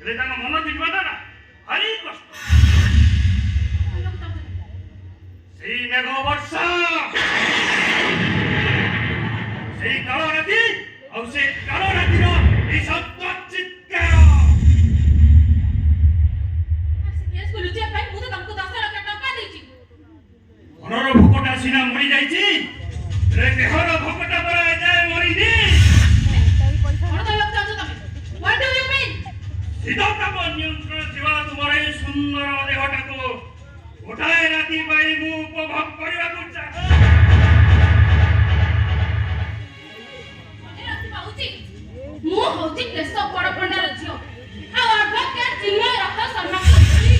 ହେଲେ ତାଙ୍କ ମନ ଯିବାଟା ନା ଭାରି କଷ୍ଟ। ସେଇ ମେଘ ବର୍ଷା, ସେଇ କାଳ ରାତି ଆଉ ସେ କାଳ ରାତିର ନିଶବ୍ଦ ଚିତ୍କାର। ମନର ଭୋକଟା ସିନା ମରିଯାଇଛି, ହେଲେ ଦେହର ଭୋକଟା ପରା ଏଯାଏ ମରିନି। ଶୀତତାପ ନିୟନ୍ତ୍ରଣ ଥିବା ତୁମର ଏହି ସୁନ୍ଦର ଦେହଟାକୁ ଗୋଟାଏ ରାତି ପାଇଁ ମୁଁ ଉପଭୋଗ କରିବାକୁ ଚାହେଁ। ମୁଁ ହଉଛି କେଶବ ବଡ଼ପଣ୍ଡାର ଝିଅ ଆଉ ଆଡଭୋକେଟ ଚିନ୍ମୟ ରଥ ଶର୍ମା କହୁଛି।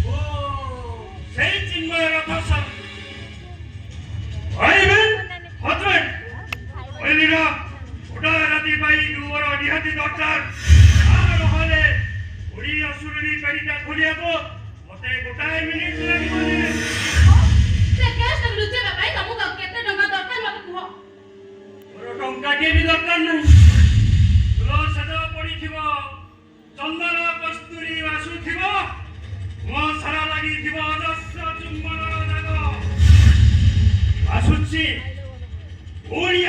ଓ ସେଇ ଚିନ୍ମୟ ରଥ ଶର୍ମା ଭାଇବେ ହଜବେଣ୍ଡ କହିଲି ନା ଗୋଟାଏ ରାତି ପାଇଁ ତୁମର ନିହାତି ଦରକାର। ନହେଲେ ବୁଢ଼ୀ ଅସୁରୁଣୀ ପେଡ଼ିଟା ଖୋଲିବାକୁ ମତେ ଗୋଟାଏ ମିନିଟ ଲାଗିବନି। ସେ କେସଟା ଲୁଚେଇବା ପାଇଁ ତମକୁ କେତେ ଟଙ୍କା ଦରକାର ମତେ କୁହ। ମୋର ଟଙ୍କାଟିଏ ବି ଦରକାର ନାହିଁ। ତୁଳସେଜ ପଡ଼ିଥିବ, ଚନ୍ଦନ କସ୍ତୁରୀ ବାସୁଥିବ, ମୋ ସାରା ଲାଗିଥିବ ଅଜସ୍ର ଚୁମ୍ବନର ଦାଗ। ବାସୁଛି ପୁଣି